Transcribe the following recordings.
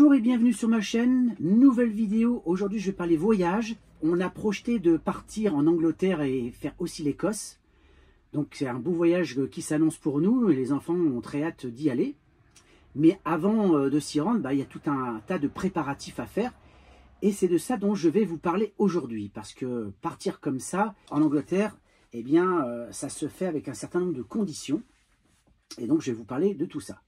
Bonjour et bienvenue sur ma chaîne, nouvelle vidéo. Aujourd'hui je vais parler voyage. On a projeté de partir en Angleterre et faire aussi l'Écosse. Donc c'est un beau voyage qui s'annonce pour nous et les enfants ont très hâte d'y aller. Mais avant de s'y rendre, il y a tout un tas de préparatifs à faire. Et c'est de ça dont je vais vous parler aujourd'hui. Parce que partir comme ça en Angleterre, eh bien ça se fait avec un certain nombre de conditions. Et donc je vais vous parler de tout ça.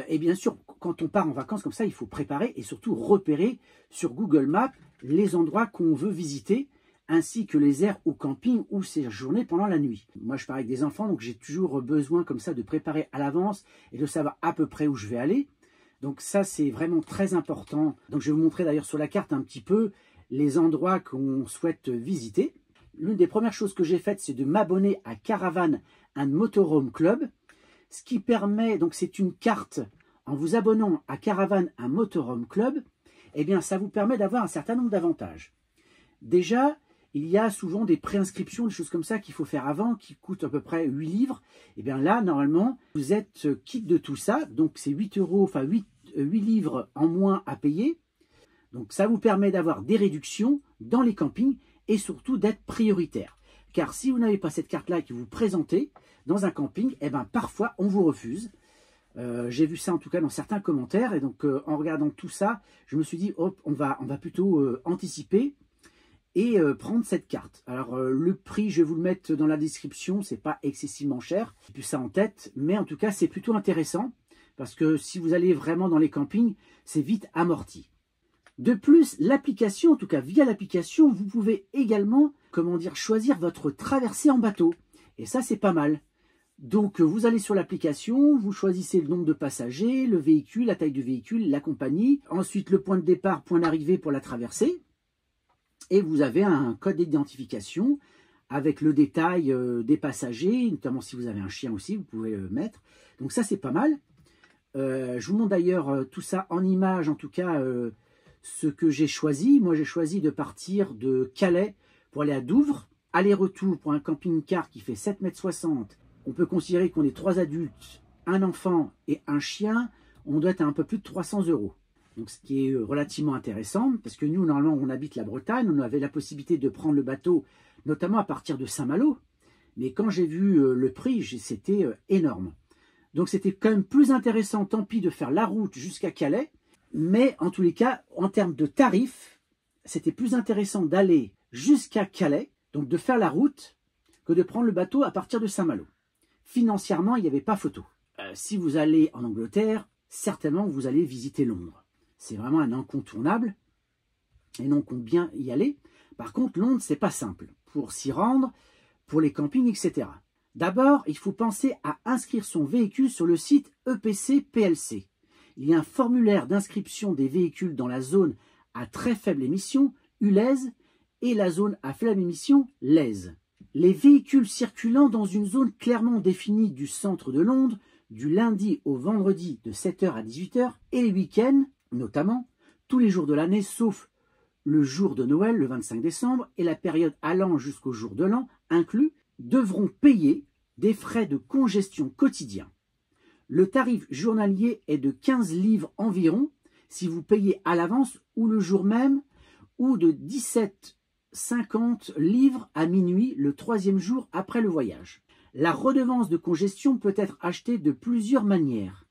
Et bien sûr, quand on part en vacances comme ça, il faut préparer et surtout repérer sur Google Maps les endroits qu'on veut visiter, ainsi que les aires au camping ou séjourner pendant la nuit. Moi, je pars avec des enfants, donc j'ai toujours besoin comme ça de préparer à l'avance et de savoir à peu près où je vais aller. Donc ça, c'est vraiment très important. Donc je vais vous montrer d'ailleurs sur la carte un petit peu les endroits qu'on souhaite visiter. L'une des premières choses que j'ai faites, c'est de m'abonner à Caravan and Motorhome Club. Ce qui permet, donc c'est une carte, en vous abonnant à Caravan and Motorhome Club, eh bien ça vous permet d'avoir un certain nombre d'avantages. Déjà, il y a souvent des préinscriptions, des choses comme ça qu'il faut faire avant, qui coûtent à peu près 8 livres. Et bien là, normalement, vous êtes quitte de tout ça, donc c'est 8 euros, enfin 8 livres en moins à payer. Donc ça vous permet d'avoir des réductions dans les campings et surtout d'être prioritaire. Car si vous n'avez pas cette carte-là et que vous vous présentez dans un camping, eh ben, parfois on vous refuse. J'ai vu ça en tout cas dans certains commentaires. Et donc en regardant tout ça, je me suis dit, hop, on va plutôt anticiper et prendre cette carte. Alors le prix, je vais vous le mettre dans la description, c'est pas excessivement cher. J'ai plus ça en tête, mais en tout cas c'est plutôt intéressant. Parce que si vous allez vraiment dans les campings, c'est vite amorti. De plus, l'application, en tout cas via l'application, vous pouvez également, choisir votre traversée en bateau. Et ça, c'est pas mal. Donc, vous allez sur l'application, vous choisissez le nombre de passagers, le véhicule, la taille du véhicule, la compagnie. Ensuite, le point de départ, point d'arrivée pour la traversée. Et vous avez un code d'identification avec le détail des passagers, notamment si vous avez un chien aussi, vous pouvez le mettre. Donc ça, c'est pas mal. Je vous montre d'ailleurs tout ça en image, en tout cas, ce que j'ai choisi. Moi, j'ai choisi de partir de Calais pour aller à Douvres. Aller-retour pour un camping-car qui fait 7,60 m. On peut considérer qu'on est 3 adultes, un enfant et un chien. On doit être à un peu plus de 300 €. Donc, ce qui est relativement intéressant, parce que nous, normalement, on habite la Bretagne. On avait la possibilité de prendre le bateau, notamment à partir de Saint-Malo. Mais quand j'ai vu le prix, c'était énorme. Donc, c'était quand même plus intéressant, tant pis, de faire la route jusqu'à Calais. Mais en tous les cas, en termes de tarifs, c'était plus intéressant d'aller jusqu'à Calais, donc de faire la route, que de prendre le bateau à partir de Saint-Malo. Financièrement, il n'y avait pas photo. Si vous allez en Angleterre, certainement vous allez visiter Londres. C'est vraiment un incontournable, et non compte bien y aller. Par contre, Londres, c'est pas simple. Pour s'y rendre, pour les campings, etc. D'abord, il faut penser à inscrire son véhicule sur le site EPC PLC. Il y a un formulaire d'inscription des véhicules dans la zone à très faible émission, ULEZ, et la zone à faible émission, LEZ. Les véhicules circulant dans une zone clairement définie du centre de Londres, du lundi au vendredi de 7 h à 18 h, et les week-ends, notamment, tous les jours de l'année, sauf le jour de Noël, le 25 décembre, et la période allant jusqu'au jour de l'an, inclus, devront payer des frais de congestion quotidiens. Le tarif journalier est de 15 livres environ si vous payez à l'avance ou le jour même, ou de 17,50 livres à minuit le 3e jour après le voyage. La redevance de congestion peut être achetée de plusieurs manières.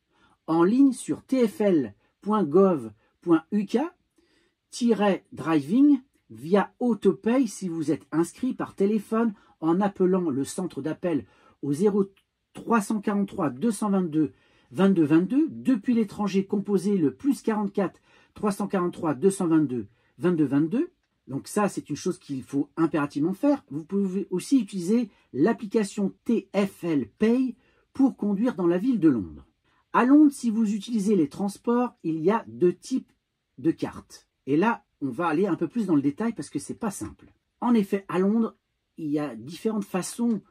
En ligne sur tfl.gov.uk-driving, via Autopay si vous êtes inscrit par téléphone en appelant le centre d'appel au 0343 222 22 22, depuis l'étranger composez le +44 343 222 22 22. Donc ça, c'est une chose qu'il faut impérativement faire. Vous pouvez aussi utiliser l'application TfL Pay pour conduire dans la ville de Londres. À Londres, si vous utilisez les transports, il y a 2 types de cartes. Et là, on va aller un peu plus dans le détail parce que c'est pas simple. En effet, à Londres, il y a différentes façons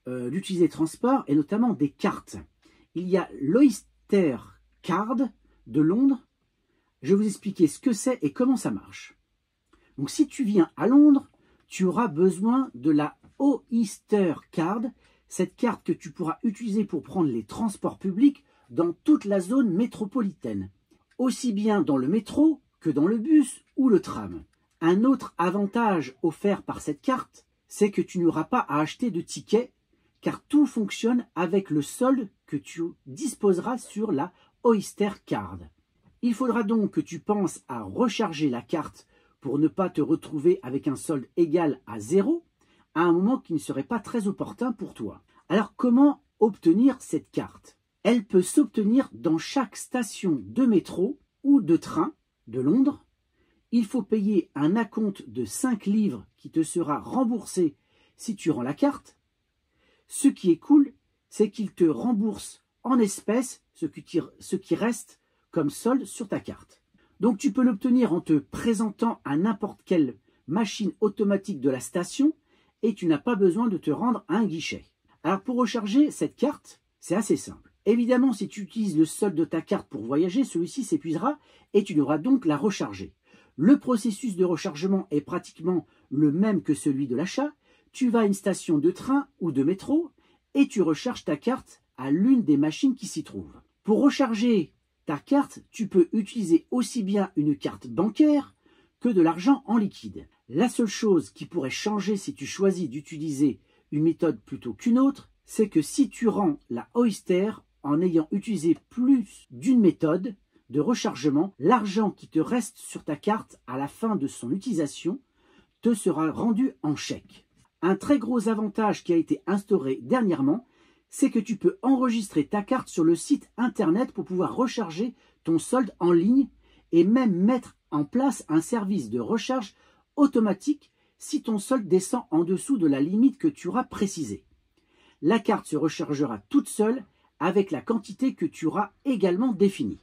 d'utiliser les transports et notamment des cartes. Il y a l'Oyster Card de Londres. Je vais vous expliquer ce que c'est et comment ça marche. Donc si tu viens à Londres, tu auras besoin de la Oyster Card, cette carte que tu pourras utiliser pour prendre les transports publics dans toute la zone métropolitaine. aussi bien dans le métro que dans le bus ou le tram. Un autre avantage offert par cette carte, c'est que tu n'auras pas à acheter de tickets car tout fonctionne avec le solde que tu disposeras sur la Oyster Card. Il faudra donc que tu penses à recharger la carte pour ne pas te retrouver avec un solde égal à 0 à un moment qui ne serait pas très opportun pour toi. Alors comment obtenir cette carte? Elle peut s'obtenir dans chaque station de métro ou de train de Londres. Il faut payer un acompte de 5 livres qui te sera remboursé si tu rends la carte. Ce qui est cool, c'est qu'il te rembourse en espèces ce qui reste comme solde sur ta carte. Donc tu peux l'obtenir en te présentant à n'importe quelle machine automatique de la station et tu n'as pas besoin de te rendre à un guichet. Alors pour recharger cette carte, c'est assez simple. Évidemment, si tu utilises le solde de ta carte pour voyager, celui-ci s'épuisera et tu devras donc la recharger. Le processus de rechargement est pratiquement le même que celui de l'achat. Tu vas à une station de train ou de métro et tu recharges ta carte à l'une des machines qui s'y trouvent. Pour recharger ta carte, tu peux utiliser aussi bien une carte bancaire que de l'argent en liquide. La seule chose qui pourrait changer si tu choisis d'utiliser une méthode plutôt qu'une autre, c'est que si tu rends la Oyster en ayant utilisé plus d'une méthode de rechargement, l'argent qui te reste sur ta carte à la fin de son utilisation te sera rendu en chèque. Un très gros avantage qui a été instauré dernièrement, c'est que tu peux enregistrer ta carte sur le site internet pour pouvoir recharger ton solde en ligne et même mettre en place un service de recharge automatique si ton solde descend en dessous de la limite que tu auras précisée. La carte se rechargera toute seule avec la quantité que tu auras également définie.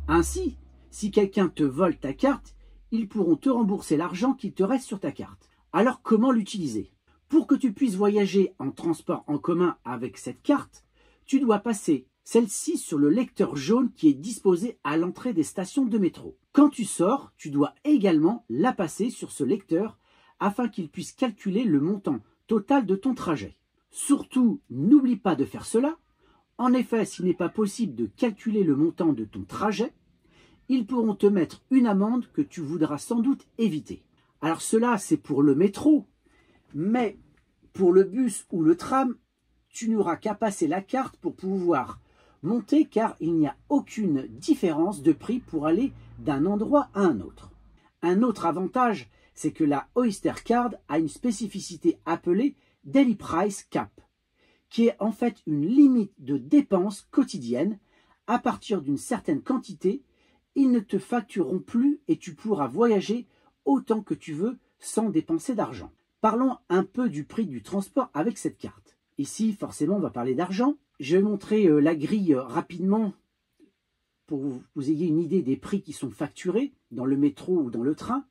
Ainsi, si quelqu'un te vole ta carte, ils pourront te rembourser l'argent qu'il te reste sur ta carte. Alors comment l'utiliser? Pour que tu puisses voyager en transport en commun avec cette carte, tu dois passer celle-ci sur le lecteur jaune qui est disposé à l'entrée des stations de métro. Quand tu sors, tu dois également la passer sur ce lecteur afin qu'il puisse calculer le montant total de ton trajet. Surtout, n'oublie pas de faire cela. En effet, s'il n'est pas possible de calculer le montant de ton trajet, ils pourront te mettre une amende que tu voudras sans doute éviter. Alors cela, c'est pour le métro, mais pour le bus ou le tram, tu n'auras qu'à passer la carte pour pouvoir monter car il n'y a aucune différence de prix pour aller d'un endroit à un autre. Un autre avantage, c'est que la Oyster Card a une spécificité appelée Daily Price Cap, qui est en fait une limite de dépenses quotidiennes. À partir d'une certaine quantité, ils ne te factureront plus et tu pourras voyager autant que tu veux sans dépenser d'argent. Parlons un peu du prix du transport avec cette carte. Ici, forcément, on va parler d'argent. Je vais montrer la grille rapidement pour que vous ayez une idée des prix qui sont facturés dans le métro ou dans le train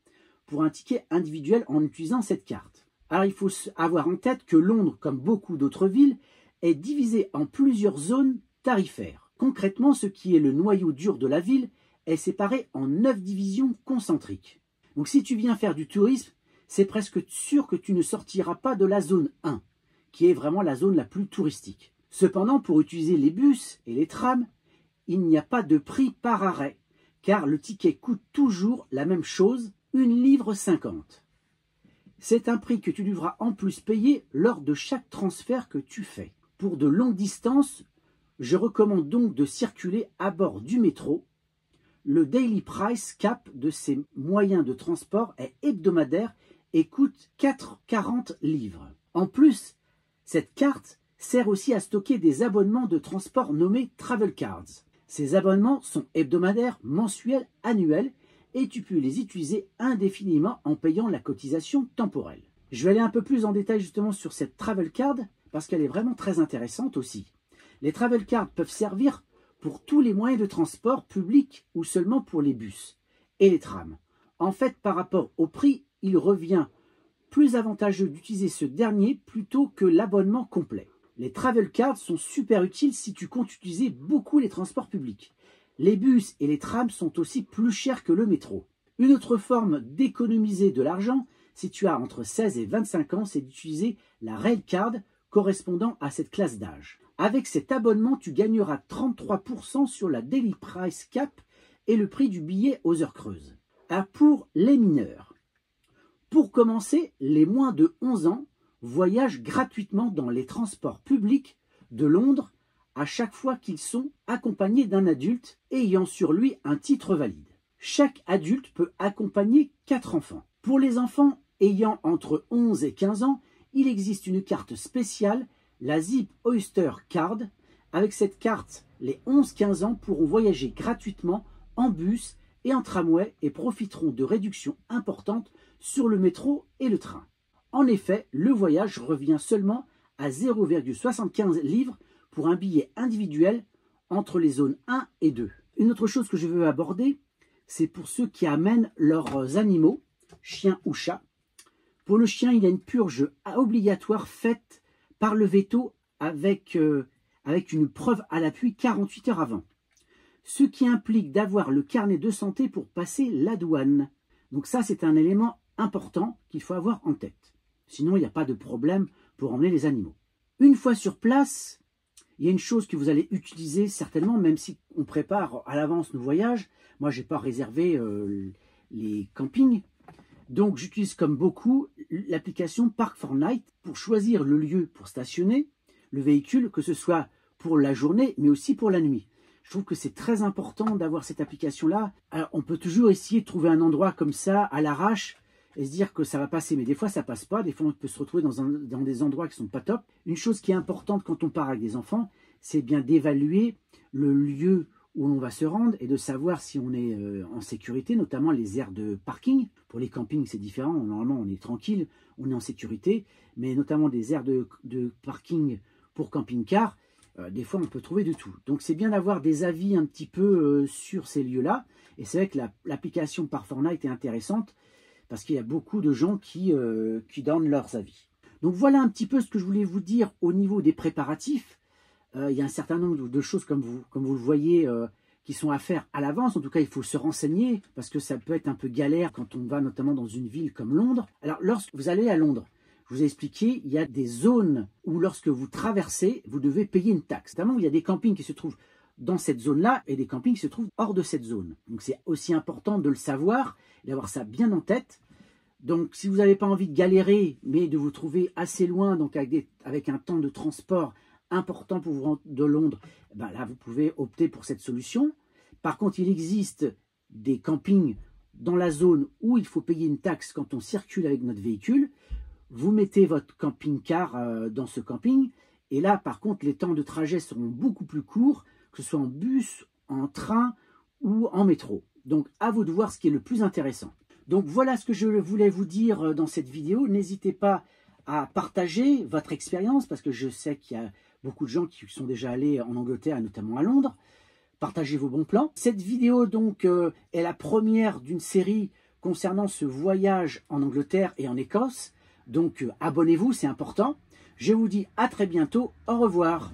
pour un ticket individuel en utilisant cette carte. Alors, il faut avoir en tête que Londres, comme beaucoup d'autres villes, est divisée en plusieurs zones tarifaires. Concrètement, ce qui est le noyau dur de la ville est séparé en 9 divisions concentriques. Donc si tu viens faire du tourisme, c'est presque sûr que tu ne sortiras pas de la zone 1, qui est vraiment la zone la plus touristique. Cependant, pour utiliser les bus et les trams, il n'y a pas de prix par arrêt, car le ticket coûte toujours la même chose, 1,50 livre. C'est un prix que tu devras en plus payer lors de chaque transfert que tu fais. Pour de longues distances, je recommande donc de circuler à bord du métro. Le Daily Price Cap de ces moyens de transport est hebdomadaire et coûte 4,40 livres. En plus, cette carte sert aussi à stocker des abonnements de transport nommés Travel Cards. Ces abonnements sont hebdomadaires, mensuels, annuels et tu peux les utiliser indéfiniment en payant la cotisation temporelle. Je vais aller un peu plus en détail justement sur cette Travel Card parce qu'elle est vraiment très intéressante aussi. Les Travel Cards peuvent servir pour tous les moyens de transport publics ou seulement pour les bus et les trams. En fait, par rapport au prix, il revient plus avantageux d'utiliser ce dernier plutôt que l'abonnement complet. Les Travel Cards sont super utiles si tu comptes utiliser beaucoup les transports publics. Les bus et les trams sont aussi plus chers que le métro. Une autre forme d'économiser de l'argent, si tu as entre 16 et 25 ans, c'est d'utiliser la Rail Card correspondant à cette classe d'âge. Avec cet abonnement, tu gagneras 33% sur la Daily Price Cap et le prix du billet aux heures creuses. Alors pour les mineurs, pour commencer, les moins de 11 ans voyagent gratuitement dans les transports publics de Londres à chaque fois qu'ils sont accompagnés d'un adulte ayant sur lui un titre valide. Chaque adulte peut accompagner 4 enfants. Pour les enfants ayant entre 11 et 15 ans, il existe une carte spéciale, la Zip Oyster Card. Avec cette carte, les 11-15 ans pourront voyager gratuitement en bus et en tramway et profiteront de réductions importantes sur le métro et le train. En effet, le voyage revient seulement à 0,75 livres pour un billet individuel entre les zones 1 et 2. Une autre chose que je veux aborder, c'est pour ceux qui amènent leurs animaux, chiens ou chats. Pour le chien, il y a une purge obligatoire faite par le veto avec une preuve à l'appui 48 heures avant. Ce qui implique d'avoir le carnet de santé pour passer la douane. Donc ça, c'est un élément important qu'il faut avoir en tête. Sinon, il n'y a pas de problème pour emmener les animaux. Une fois sur place, il y a une chose que vous allez utiliser certainement, même si on prépare à l'avance nos voyages. Moi, je n'ai pas réservé les campings. Donc, j'utilise comme beaucoup l'application Park4Night pour choisir le lieu pour stationner le véhicule, que ce soit pour la journée, mais aussi pour la nuit. Je trouve que c'est très important d'avoir cette application-là. Alors, on peut toujours essayer de trouver un endroit comme ça, à l'arrache, et se dire que ça va passer. Mais des fois, ça passe pas. Des fois, on peut se retrouver dans des endroits qui sont pas top. Une chose qui est importante quand on part avec des enfants, c'est bien d'évaluer le lieu où l'on va se rendre et de savoir si on est en sécurité, notamment les aires de parking. Pour les campings, c'est différent. Normalement, on est tranquille, on est en sécurité. Mais notamment des aires de parking pour camping-car, des fois, on peut trouver de tout. Donc, c'est bien d'avoir des avis un petit peu sur ces lieux-là. Et c'est vrai que l'application Park4Night est intéressante parce qu'il y a beaucoup de gens qui donnent leurs avis. Donc, voilà un petit peu ce que je voulais vous dire au niveau des préparatifs. Il y a un certain nombre de choses, comme vous le voyez, qui sont à faire à l'avance. En tout cas, il faut se renseigner parce que ça peut être un peu galère quand on va notamment dans une ville comme Londres. Alors, lorsque vous allez à Londres, je vous ai expliqué, il y a des zones où lorsque vous traversez, vous devez payer une taxe. Notamment, il y a des campings qui se trouvent dans cette zone-là et des campings qui se trouvent hors de cette zone. Donc, c'est aussi important de le savoir et d'avoir ça bien en tête. Donc, si vous n'avez pas envie de galérer, mais de vous trouver assez loin, donc avec un temps de transport important pour vous rendre de Londres, ben là, vous pouvez opter pour cette solution. Par contre, il existe des campings dans la zone où il faut payer une taxe quand on circule avec notre véhicule. Vous mettez votre camping-car dans ce camping et là, par contre, les temps de trajet seront beaucoup plus courts, que ce soit en bus, en train ou en métro. Donc, à vous de voir ce qui est le plus intéressant. Donc, voilà ce que je voulais vous dire dans cette vidéo. N'hésitez pas à partager votre expérience parce que je sais qu'il y a beaucoup de gens qui sont déjà allés en Angleterre, notamment à Londres. Partagez vos bons plans. Cette vidéo, donc, est la première d'une série concernant ce voyage en Angleterre et en Écosse. Donc, abonnez-vous, c'est important. Je vous dis à très bientôt. Au revoir.